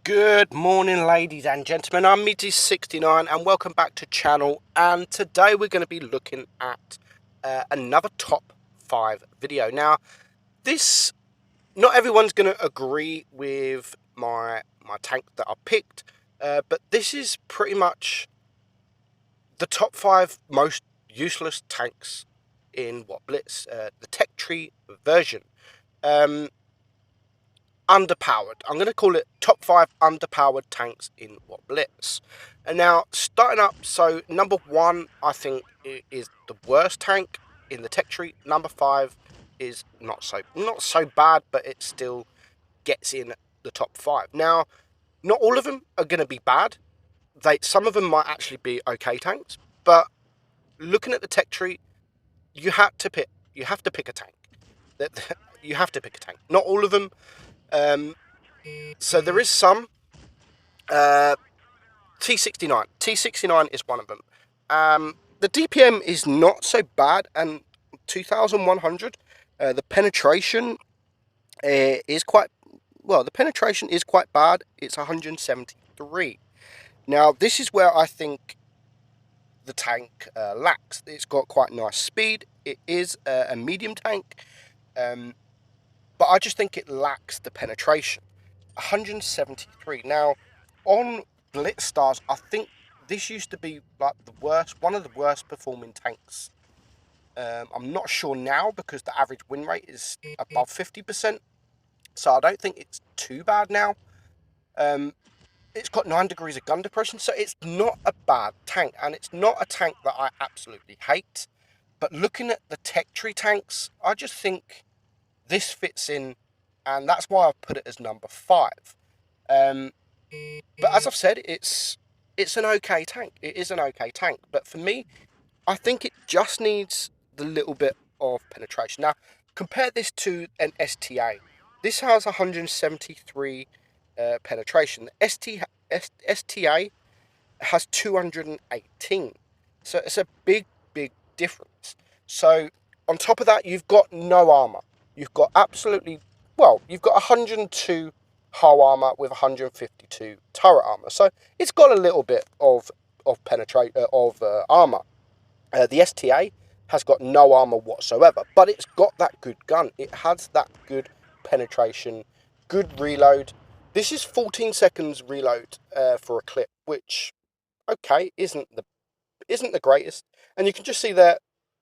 Good morning, ladies and gentlemen. I'm Meadsyreplays and welcome back to channel. And today we're going to be looking at another top 5 video. Now, this, not everyone's going to agree with my tank that I picked, but this is pretty much the top 5 most useless tanks in WOT Blitz, the tech tree version. Underpowered. I'm going to call it top 5 underpowered tanks in WOT Blitz. And now, starting up, so number 1, I think, is the worst tank in the tech tree. Number 5 is not so bad, but it still gets in the top 5. Now, not all of them are going to be bad. Some of them might actually be okay tanks, but looking at the tech tree, you have to pick a tank. You have to pick a tank. Not all of them. So there is some. T69. T69 is one of them. The DPM is not so bad, and 2100. The penetration is quite well. The penetration is quite bad. It's 173. Now this is where I think the tank lacks. It's got quite nice speed. It is a medium tank, but I just think it lacks the penetration. 173. Now, on Blitz stars, I think this used to be like one of the worst performing tanks. I'm not sure now because the average win rate is above 50%, so I don't think it's too bad now. It's got 9 degrees of gun depression, so it's not a bad tank, and it's not a tank that I absolutely hate. But looking at the tech tree tanks, I just think this fits in, and that's why I've put it as number 5. But as I've said, it's an okay tank. It is an okay tank. But for me, I think it just needs the little bit of penetration. Now, compare this to an STA. This has 173 penetration. The STA has 218. So it's a big difference. So on top of that, you've got no armor. You've got you've got 102 hull armor with 152 turret armor. So it's got a little bit of armor. The STA has got no armor whatsoever, but it's got that good gun. It has that good penetration, good reload. This is 14 seconds reload for a clip, which isn't the greatest. And you can just see there,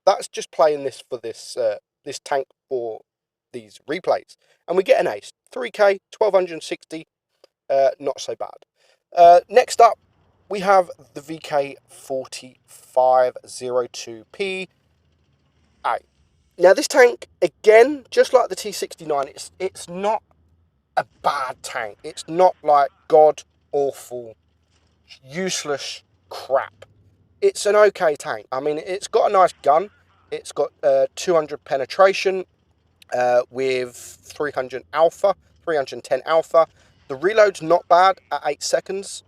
that's just playing this for this tank for these replays, and we get an ace. 3k, 1260, not so bad. Next up, we have the VK4502P. Now this tank, again, just like the T69, it's not a bad tank. It's not like god awful, useless crap. It's an okay tank. I mean, it's got a nice gun. It's got 200 penetration with 310 alpha. The reload's not bad at 8 seconds.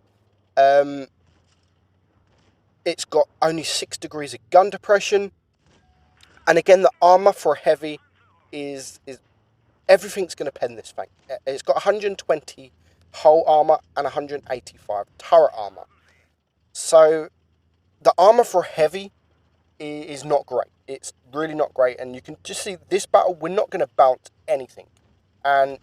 It's got only 6 degrees of gun depression. And again, the armor for a heavy is everything's going to pen this thing. It's got 120 hull armor and 185 turret armor. So the armor for a heavy is not great. It's really not great, and you can just see this battle, we're not going to bounce anything. And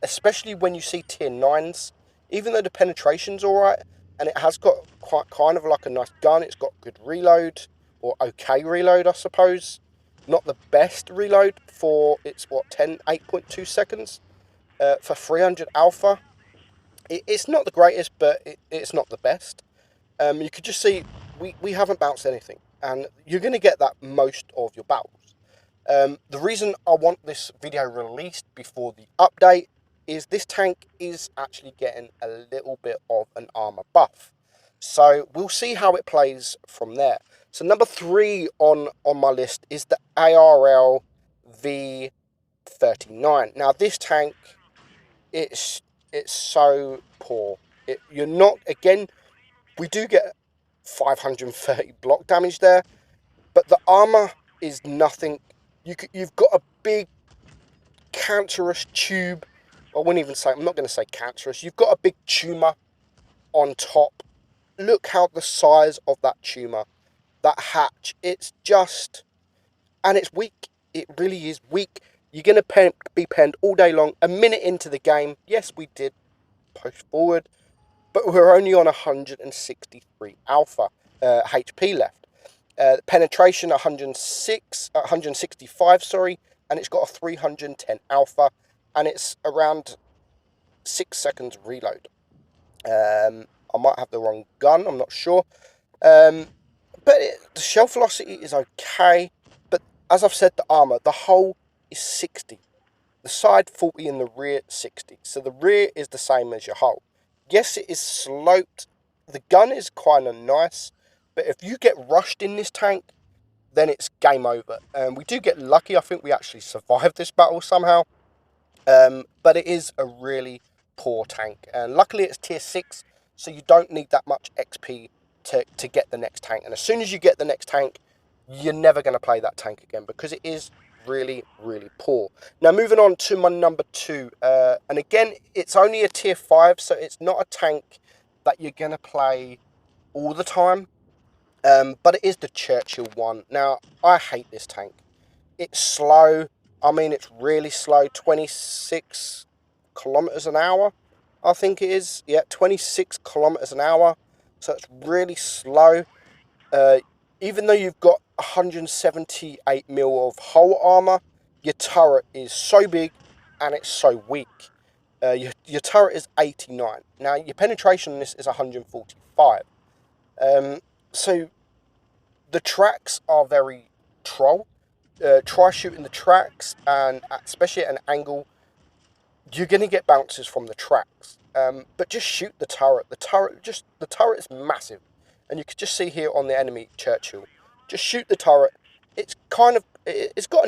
especially when you see tier 9s, even though the penetration's alright, and it has got quite kind of like a nice gun, it's got good reload, or okay reload, I suppose. Not the best reload for, it's what, 8.2 seconds for 300 alpha. It's not the greatest, but it's not the best. You could just see we haven't bounced anything, and you're going to get that most of your battles. The reason I want this video released before the update is this tank is actually getting a little bit of an armor buff. So we'll see how it plays from there. So number 3 on my list is the IRL V 39. Now this tank, it's so poor. You're not, again, we do get 530 block damage there, but the armor is nothing. You've got a big cancerous tube I wouldn't even say, I'm not going to say cancerous. You've got a big tumour on top. Look how the size of that tumour, that hatch, it's just, and it's weak. It really is weak. You're going to be penned all day long. A minute into the game, yes, we did push forward, but we're only on 163 alpha HP left. Penetration 165, sorry, and it's got a 310 alpha, and it's around 6 seconds reload. I might have the wrong gun, I'm not sure. The shell velocity is okay, but as I've said, the armor, the hull is 60. The side 40 and the rear 60. So the rear is the same as your hull. Yes, it is sloped. The gun is kind of nice, but if you get rushed in this tank, then it's game over. We do get lucky. I think we actually survived this battle somehow. But it is a really poor tank. And luckily it's tier 6, so you don't need that much XP to get the next tank. And as soon as you get the next tank, you're never going to play that tank again because it is really, really poor. Now, moving on to my number 2. And again, it's only a tier 5, so it's not a tank that you're going to play all the time. But it is the Churchill I. Now, I hate this tank. It's slow. I mean, it's really slow. 26 kilometers an hour, I think it is. Yeah, 26 kilometers an hour. So it's really slow. Even though you've got 178 mil of hull armor, your turret is so big and it's so weak. Your turret is 89. Now, your penetration on this is 145. So the tracks are very troll. Try shooting the tracks, and especially at an angle, you're going to get bounces from the tracks. But just shoot the turret. The turret is massive, and you can just see here on the enemy Churchill. Just shoot the turret. It's got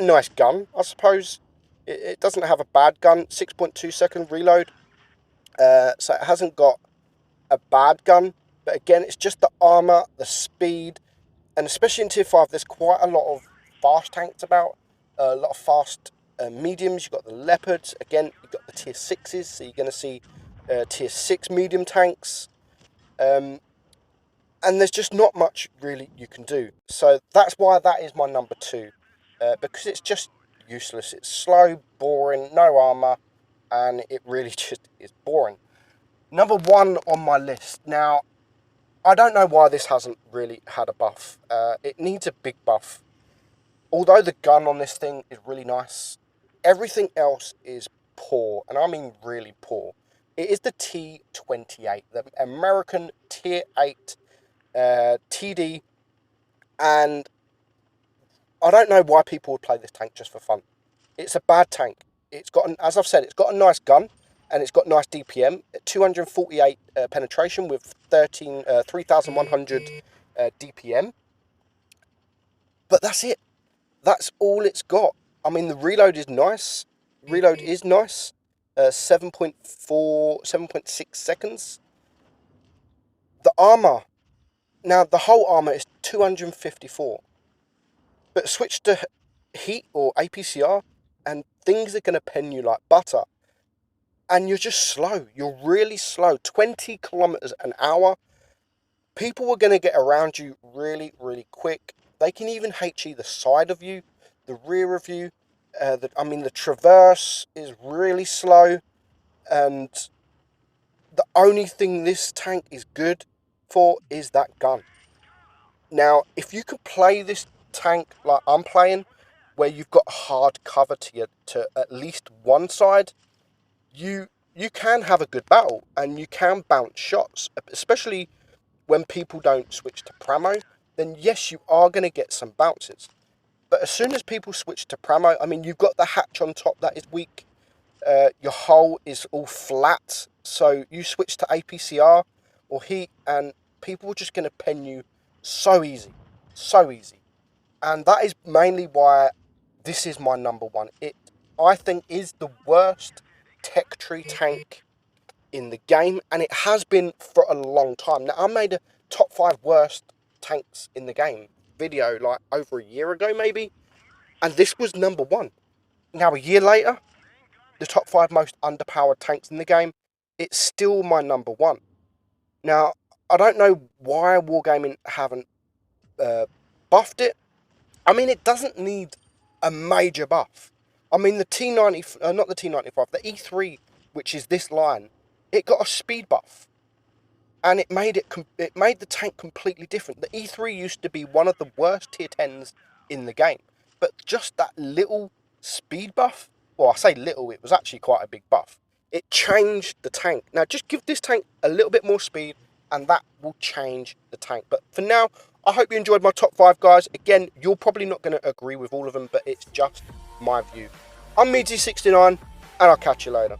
a nice gun, I suppose. It doesn't have a bad gun. 6.2 second reload. So it hasn't got a bad gun. But again, it's just the armor, the speed, and especially in tier 5, there's quite a lot of fast tanks about, a lot of fast mediums. You've got the Leopards, again, you've got the tier 6s, so you're going to see tier 6 medium tanks. And there's just not much really you can do. So that's why that is my number 2, because it's just useless. It's slow, boring, no armor, and it really just is boring. Number 1 on my list. Now, I don't know why this hasn't really had a buff. It needs a big buff. Although the gun on this thing is really nice, everything else is poor, and I mean really poor. It is the T-28, the American Tier 8 TD, and I don't know why people would play this tank just for fun. It's a bad tank. It's got, as I've said, it's got a nice gun, and it's got nice DPM, 248 penetration with 3,100 DPM. But that's it. That's all it's got. I mean, the reload is nice. 7.6 seconds. The armor. Now, the whole armor is 254. But switch to heat or APCR, and things are going to pen you like butter. And you're just slow. You're really slow. 20 kilometers an hour. People are going to get around you really, really quick. They can even HE the side of you, the rear of you. The traverse is really slow. And the only thing this tank is good for is that gun. Now, if you could play this tank like I'm playing, where you've got hard cover to at least one side, you can have a good battle, and you can bounce shots, especially when people don't switch to Pramo. Then yes, you are going to get some bounces. But as soon as people switch to Pramo, I mean, you've got the hatch on top that is weak. Your hull is all flat. So you switch to APCR or heat, and people are just going to pen you so easy. So easy. And that is mainly why this is my number 1. It, I think, is the worst tech tree tank in the game, and it has been for a long time. Now, I made a top 5 worst tanks in the game video like over a year ago maybe, and this was number 1. Now, a year later, the top 5 most underpowered tanks in the game, it's still my number 1. Now, I don't know why Wargaming haven't buffed it. I mean, it doesn't need a major buff. I mean, the T90, not the T95, the E3, which is this line, it got a speed buff, and it made the tank completely different. The E3 used to be one of the worst tier 10s in the game, but just that little speed buff, well, I say little, it was actually quite a big buff. It changed the tank. Now, just give this tank a little bit more speed, and that will change the tank. But for now, I hope you enjoyed my top 5, guys. Again, you're probably not going to agree with all of them, but it's just my view. I'm Meadsy69, and I'll catch you later.